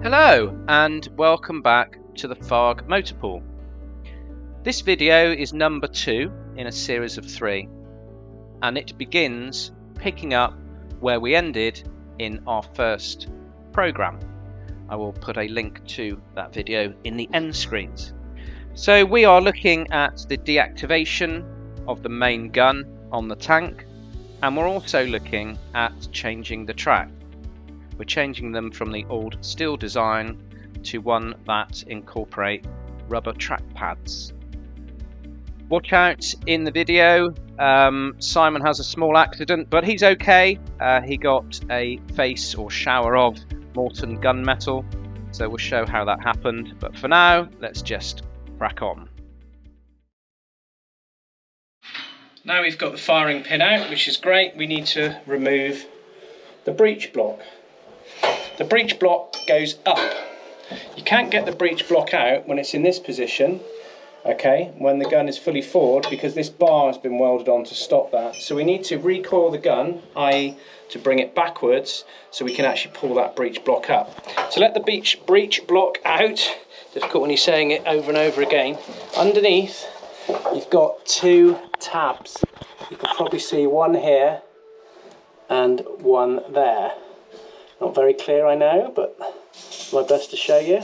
Hello and welcome back to the FARG Motorpool. This video is number 2 in a series of 3 and it begins picking up where we ended in our first program. I will put a link to that video in the end screens. So we are looking at the deactivation of the main gun on the tank, and we're also looking at changing the track. We're changing them from the old steel design to one that incorporate rubber track pads. Watch out in the video, Simon has a small accident, but he's okay. He got a face or shower of molten gunmetal, so we'll show how that happened. But for now, let's just crack on. Now we've got the firing pin out, which is great. We need to remove the breech block. The breech block goes up. You can't get the breech block out when it's in this position, okay, when the gun is fully forward, because this bar has been welded on to stop that. So we need to recoil the gun, i.e. to bring it backwards, so we can actually pull that breech block up. To let the breech block out, difficult when you're saying it over and over again, underneath you've got 2 tabs. You can probably see one here and one there. Not very clear, I know, but my best to show you.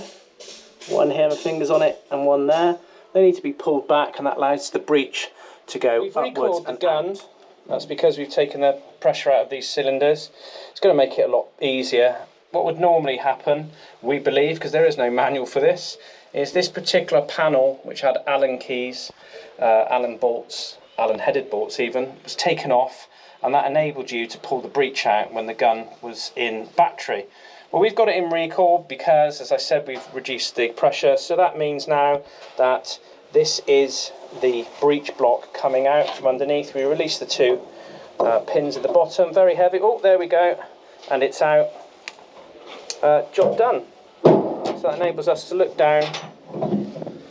One here, my finger's on it, and one there. They need to be pulled back, and that allows the breech to go upwards and out. That's because we've taken the pressure out of these cylinders. It's going to make it a lot easier. What would normally happen, we believe, because there is no manual for this, is this particular panel, which had Allen keys, Allen bolts, Allen headed bolts even, was taken off, and that enabled you to pull the breech out when the gun was in battery. Well, we've got it in recoil because, as I said, we've reduced the pressure, so that means now that this is the breech block coming out from underneath. We release the 2 pins at the bottom, very heavy. Oh, there we go, and it's out. Job done. So that enables us to look down.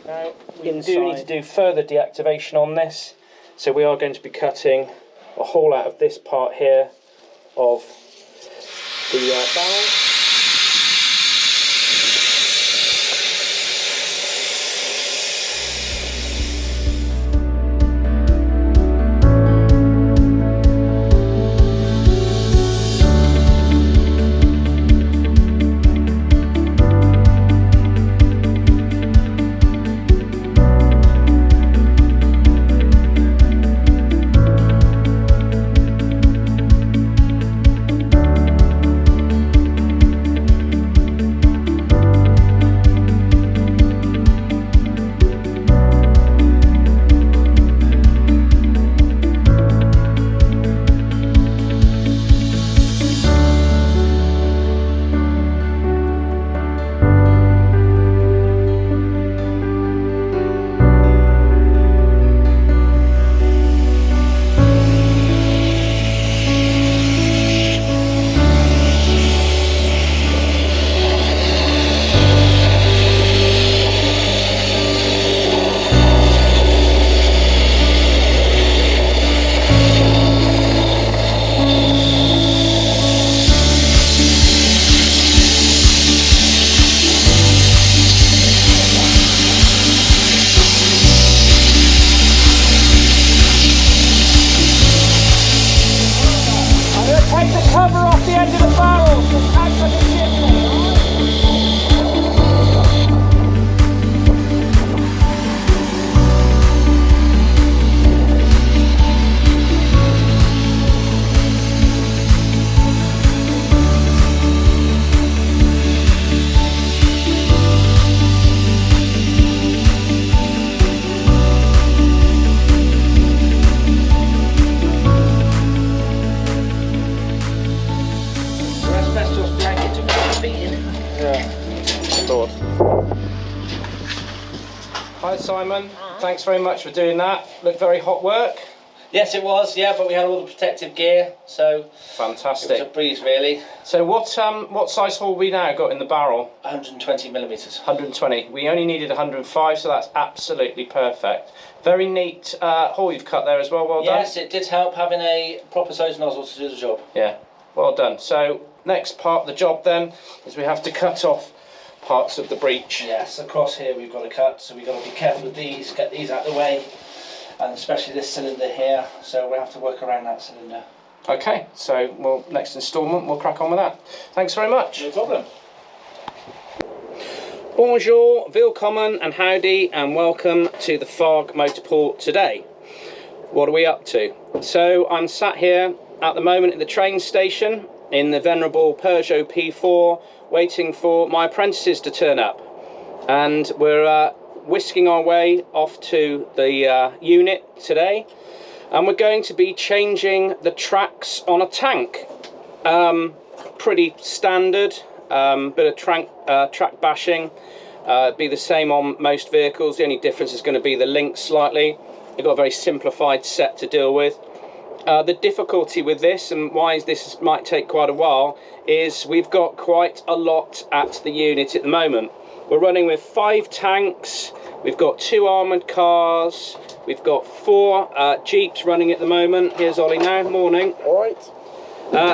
Now we do need to do further deactivation on this, so we are going to be cutting a hole out of this part here of the barrel. Hi Simon, thanks very much for doing that. Looked very hot work. Yes, it was, yeah, but we had all the protective gear, so fantastic. It was a breeze, really. So what size hole we now got in the barrel? 120 millimetres. 120. We only needed 105, so that's absolutely perfect. Very neat hole you've cut there as well. Well done. Yes, it did help having a proper size nozzle to do the job. Yeah, well done. So next part of the job then is we have to cut off parts of the breech. Yes, across here we've got to cut, so we've got to be careful with these, get these out of the way, and especially this cylinder here, so we'll have to work around that cylinder. Okay, so well, next instalment we'll crack on with that. Thanks very much. No problem. Bonjour, willkommen and howdy, and welcome to the FARG Motorpool today. What are we up to? So I'm sat here at the moment at the train station in the venerable Peugeot P4, waiting for my apprentices to turn up, and we're whisking our way off to the unit today, and we're going to be changing the tracks on a tank. Pretty standard, bit of track bashing. Be the same on most vehicles. The only difference is going to be the link slightly. You've got a very simplified set to deal with. The difficulty with this, and why this might take quite a while, is we've got quite a lot at the unit at the moment. We're running with 5 tanks, we've got 2 armoured cars, we've got 4 Jeeps running at the moment. Here's Ollie now, morning. Alright.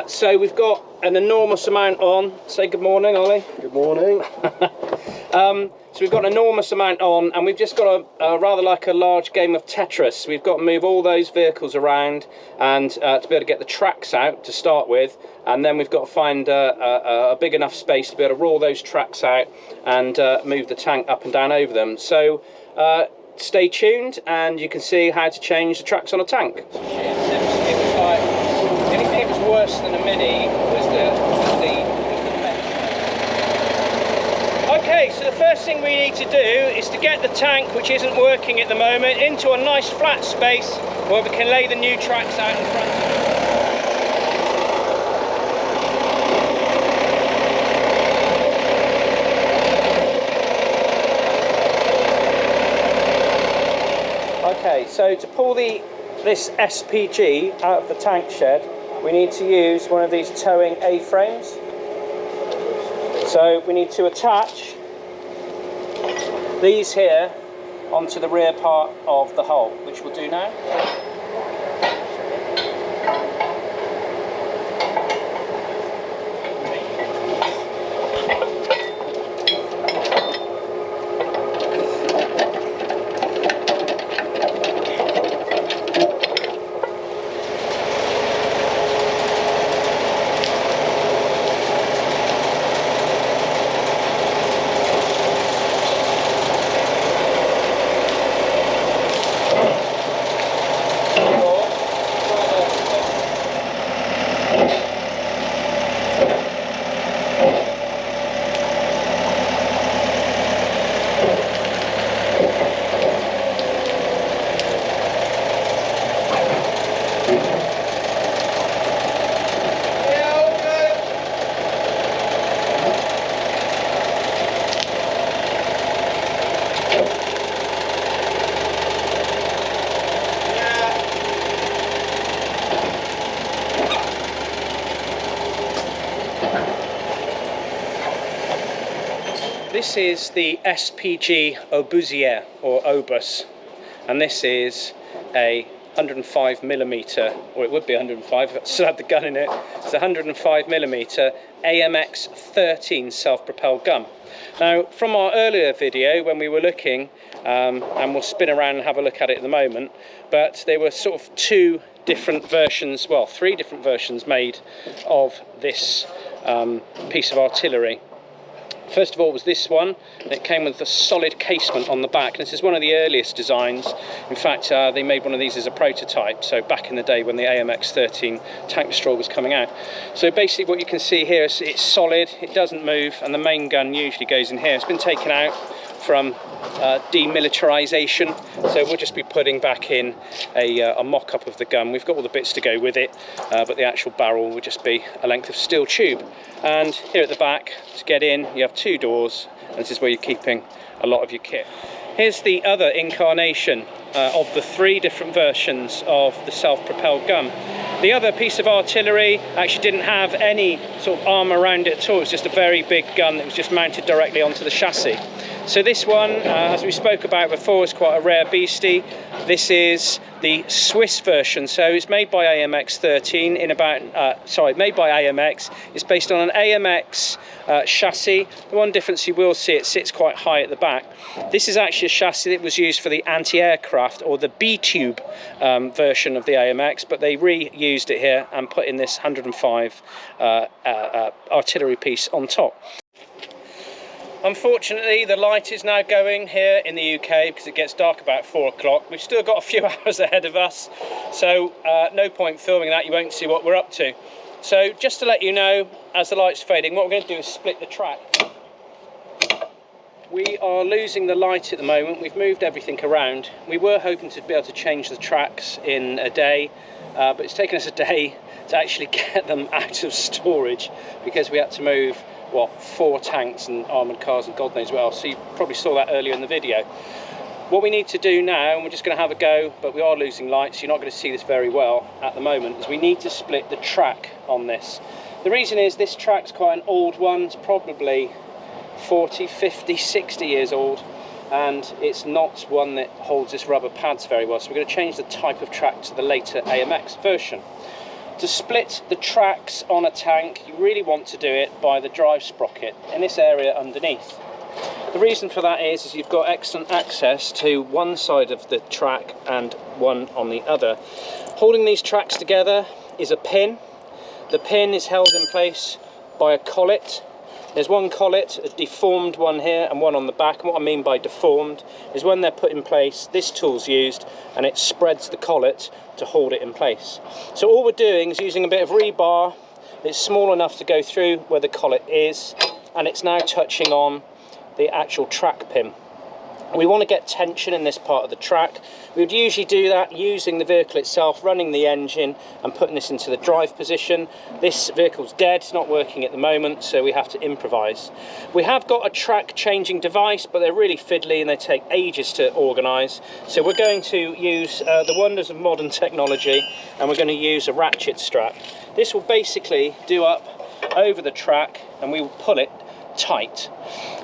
So we've got an enormous amount on. Say good morning, Ollie. Good morning. So we've got an enormous amount on, and we've just got a rather like a large game of Tetris. We've got to move all those vehicles around, and to be able to get the tracks out to start with, and then we've got to find a big enough space to be able to roll those tracks out and move the tank up and down over them. So stay tuned and you can see how to change the tracks on a tank. It was like, anything that was worse than a Mini was the Okay, so the first thing we need to do is to get the tank, which isn't working at the moment, into a nice flat space where we can lay the new tracks out in front of it. Okay, so to pull this SPG out of the tank shed, we need to use one of these towing A-frames. So we need to attach these here onto the rear part of the hull, which we'll do now. This is the SPG Obusier, or Obus, and this is a 105mm, or it would be 105 if it still had the gun in it. It's a 105mm AMX13 self-propelled gun. Now, from our earlier video when we were looking, and we'll spin around and have a look at it at the moment, but there were sort of 2 different versions, well, 3 different versions made of this piece of artillery. First of all was this one, and it came with a solid casement on the back. This is one of the earliest designs. In fact, they made one of these as a prototype, so back in the day when the AMX13 tank destroyer was coming out. So basically what you can see here is it's solid, it doesn't move, and the main gun usually goes in here. It's been taken out from demilitarization, so we'll just be putting back in a mock-up of the gun. We've got all the bits to go with it, but the actual barrel will just be a length of steel tube. And here at the back, to get in, you have 2 doors, and this is where you're keeping a lot of your kit. Here's the other incarnation of the 3 different versions of the self-propelled gun. The other piece of artillery actually didn't have any sort of arm around it at all. It was just a very big gun that was just mounted directly onto the chassis. So this one, as we spoke about before, is quite a rare beastie. This is the Swiss version, so it's made by AMX13 made by AMX. It's based on an AMX chassis. The one difference you will see, it sits quite high at the back. This is actually a chassis that was used for the anti-aircraft or the B-tube version of the AMX, but they reused it here and put in this 105 artillery piece on top. Unfortunately, the light is now going here in the UK because it gets dark about 4 o'clock. We've still got a few hours ahead of us, so no point filming that. You won't see what we're up to. So just to let you know, as the light's fading, what we're going to do is split the track. We are losing the light at the moment. We've moved everything around. We were hoping to be able to change the tracks in a day, but it's taken us a day to actually get them out of storage because we had to move 4 tanks and armoured cars and God knows what else. So you probably saw that earlier in the video. What we need to do now, and we're just going to have a go, but we are losing light, so you're not going to see this very well at the moment, is we need to split the track on this. The reason is this track's quite an old one. It's probably 40, 50, 60 years old, and it's not one that holds its rubber pads very well. So we're going to change the type of track to the later AMX version. To split the tracks on a tank, you really want to do it by the drive sprocket in this area underneath. The reason for that is you've got excellent access to one side of the track and one on the other. Holding these tracks together is a pin. The pin is held in place by a collet. There's one collet, a deformed one here and one on the back. And what I mean by deformed is when they're put in place, this tool's used and it spreads the collet to hold it in place. So all we're doing is using a bit of rebar that's small enough to go through where the collet is, and it's now touching on the actual track pin. We want to get tension in this part of the track. We would usually do that using the vehicle itself, running the engine and putting this into the drive position. This vehicle's dead, it's not working at the moment, so we have to improvise. We have got a track changing device, but they're really fiddly and they take ages to organise. So we're going to use the wonders of modern technology, and we're going to use a ratchet strap. This will basically do up over the track and we will pull it tight.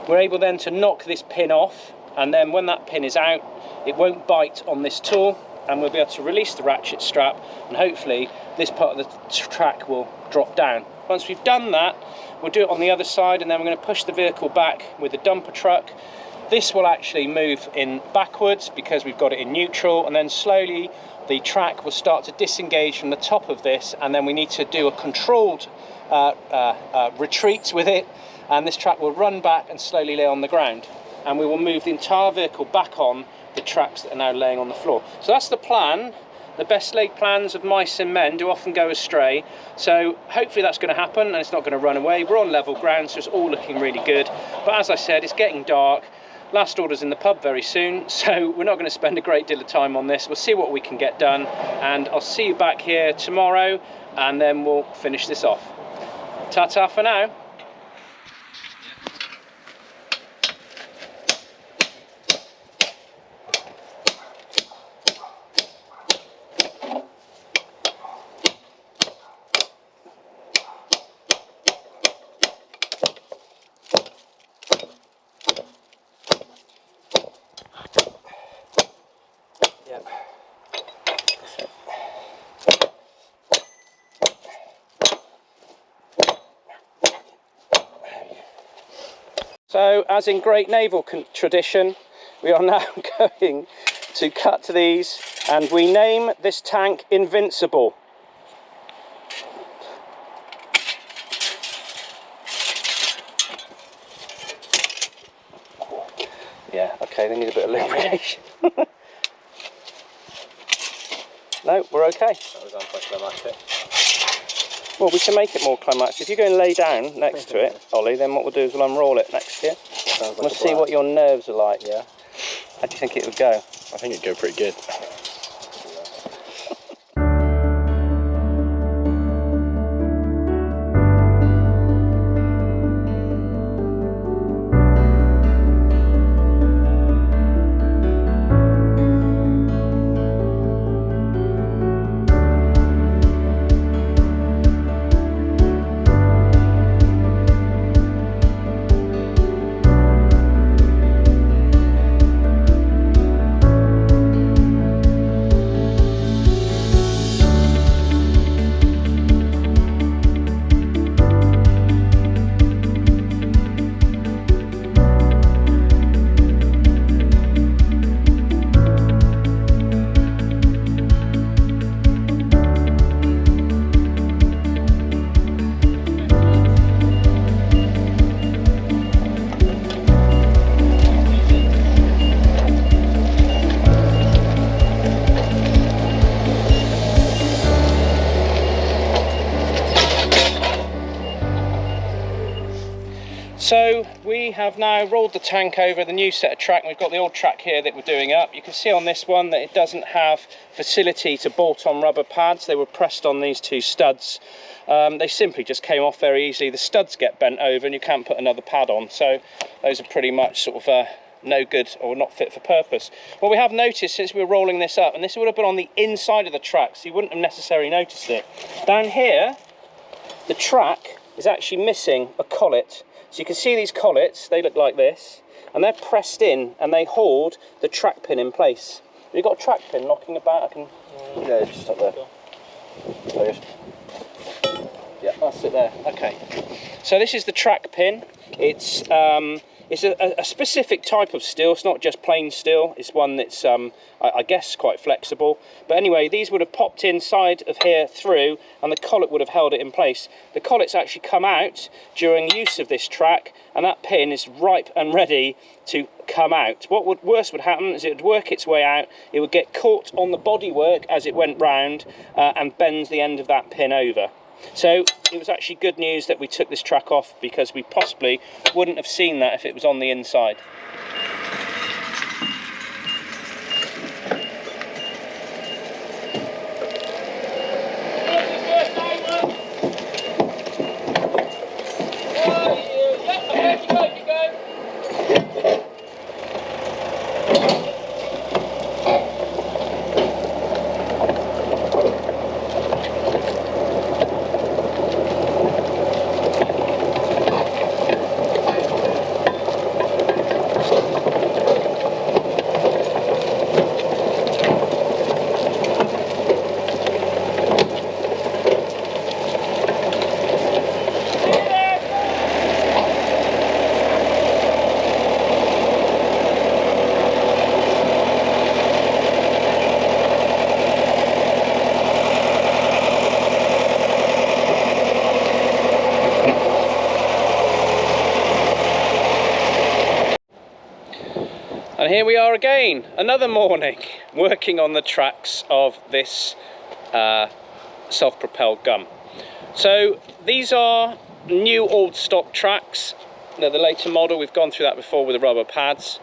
We're able then to knock this pin off, and then when that pin is out, it won't bite on this tool, and we'll be able to release the ratchet strap, and hopefully this part of the track will drop down. Once we've done that, we'll do it on the other side, and then we're going to push the vehicle back with the dumper truck. This will actually move in backwards because we've got it in neutral, and then slowly the track will start to disengage from the top of this, and then we need to do a controlled retreat with it, and this track will run back and slowly lay on the ground. And we will move the entire vehicle back on the tracks that are now laying on the floor. So that's the plan. The best laid plans of mice and men do often go astray. So hopefully that's going to happen and it's not going to run away. We're on level ground, so it's all looking really good. But as I said, it's getting dark. Last order's in the pub very soon, so we're not going to spend a great deal of time on this. We'll see what we can get done, and I'll see you back here tomorrow, and then we'll finish this off. Ta-ta for now. So, as in great naval tradition, we are now going to cut these, and we name this tank Invincible. Yeah, okay, they need a bit of lubrication. No, we're okay. That was anticlimactic. Well, we can make it more climactic. If you go and lay down next to it, Ollie, then what we'll do is we'll unroll it next to you. Sounds like we'll see what your nerves are like, yeah? How do you think it would go? I think it'd go pretty good. So we have now rolled the tank over the new set of track, and we've got the old track here that we're doing up. You can see on this one that it doesn't have facility to bolt on rubber pads. They were pressed on these two studs. They simply just came off very easily. The studs get bent over and you can't put another pad on, so those are pretty much sort of no good or not fit for purpose. What we have noticed since we were rolling this up, and this would have been on the inside of the track, so you wouldn't have necessarily noticed it, down here the track is actually missing a collet. So you can see these collets, they look like this, and they're pressed in and they hold the track pin in place. Have you got a track pin knocking about? I can. Yeah, it's just up there. So just... Yeah, that's it there. Okay. So this is the track pin. It's a specific type of steel. It's not just plain steel. It's one that's I guess quite flexible. But anyway, these would have popped inside of here through, and the collet would have held it in place. The collets actually come out during use of this track, and that pin is ripe and ready to come out. What worse would happen is it would work its way out. It would get caught on the bodywork as it went round and bend the end of that pin over. So it was actually good news that we took this track off, because we possibly wouldn't have seen that if it was on the inside. And here we are again, another morning, working on the tracks of this self-propelled gun. So these are new old stock tracks. They're the later model. We've gone through that before with the rubber pads.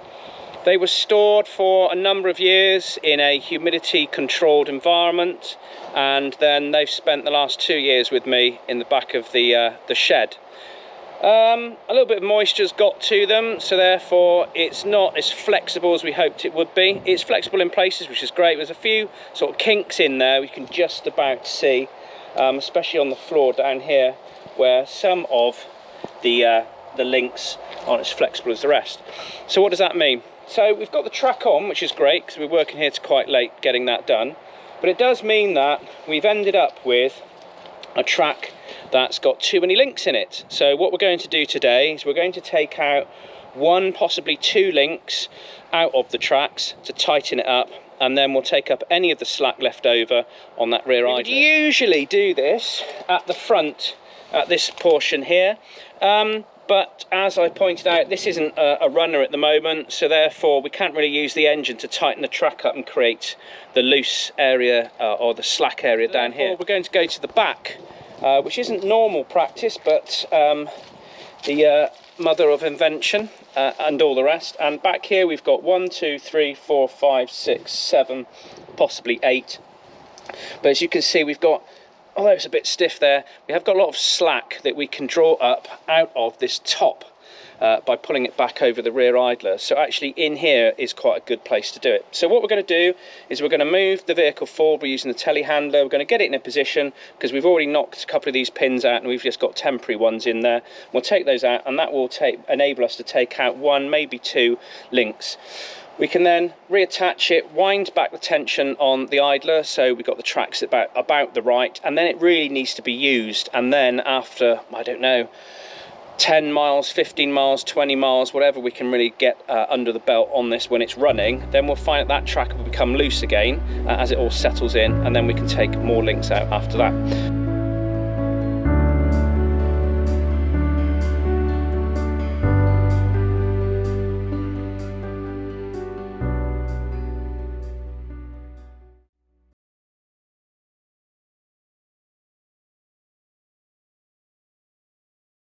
They were stored for a number of years in a humidity controlled environment, and then they've spent the last 2 years with me in the back of the shed. A little bit of moisture's got to them, so therefore it's not as flexible as we hoped it would be. It's flexible in places, which is great. There's a few sort of kinks in there we can just about see, especially on the floor down here, where some of the links aren't as flexible as the rest. So what does that mean? So we've got the track on, which is great, because we're working here to quite late getting that done. But it does mean that we've ended up with a track that's got too many links in it. So what we're going to do today is we're going to take out one, possibly two links out of the tracks to tighten it up, and then we'll take up any of the slack left over on that rear idler. We usually do this at the front, at this portion here, but as I pointed out, this isn't a runner at the moment, so therefore we can't really use the engine to tighten the track up and create the loose area or the slack area down here. We're going to go to the back, which isn't normal practice, but the mother of invention and all the rest. And back here we've got 1, 2, 3, 4, 5, 6, 7, possibly 8. But as you can see, we've got, although it's a bit stiff there, we have got a lot of slack that we can draw up out of this top by pulling it back over the rear idler. So actually in here is quite a good place to do it. So what we're going to do is we're going to move the vehicle forward. We're using the telehandler. We're going to get it in a position, because we've already knocked a couple of these pins out and we've just got temporary ones in there. We'll take those out, and that will enable us to take out 1, maybe 2 links. We can then reattach it, wind back the tension on the idler, so we've got the tracks about the right, and then it really needs to be used. And then after, I don't know, 10 miles, 15 miles, 20 miles, whatever we can really get under the belt on this when it's running, then we'll find that track will become loose again as it all settles in, and then we can take more links out after that.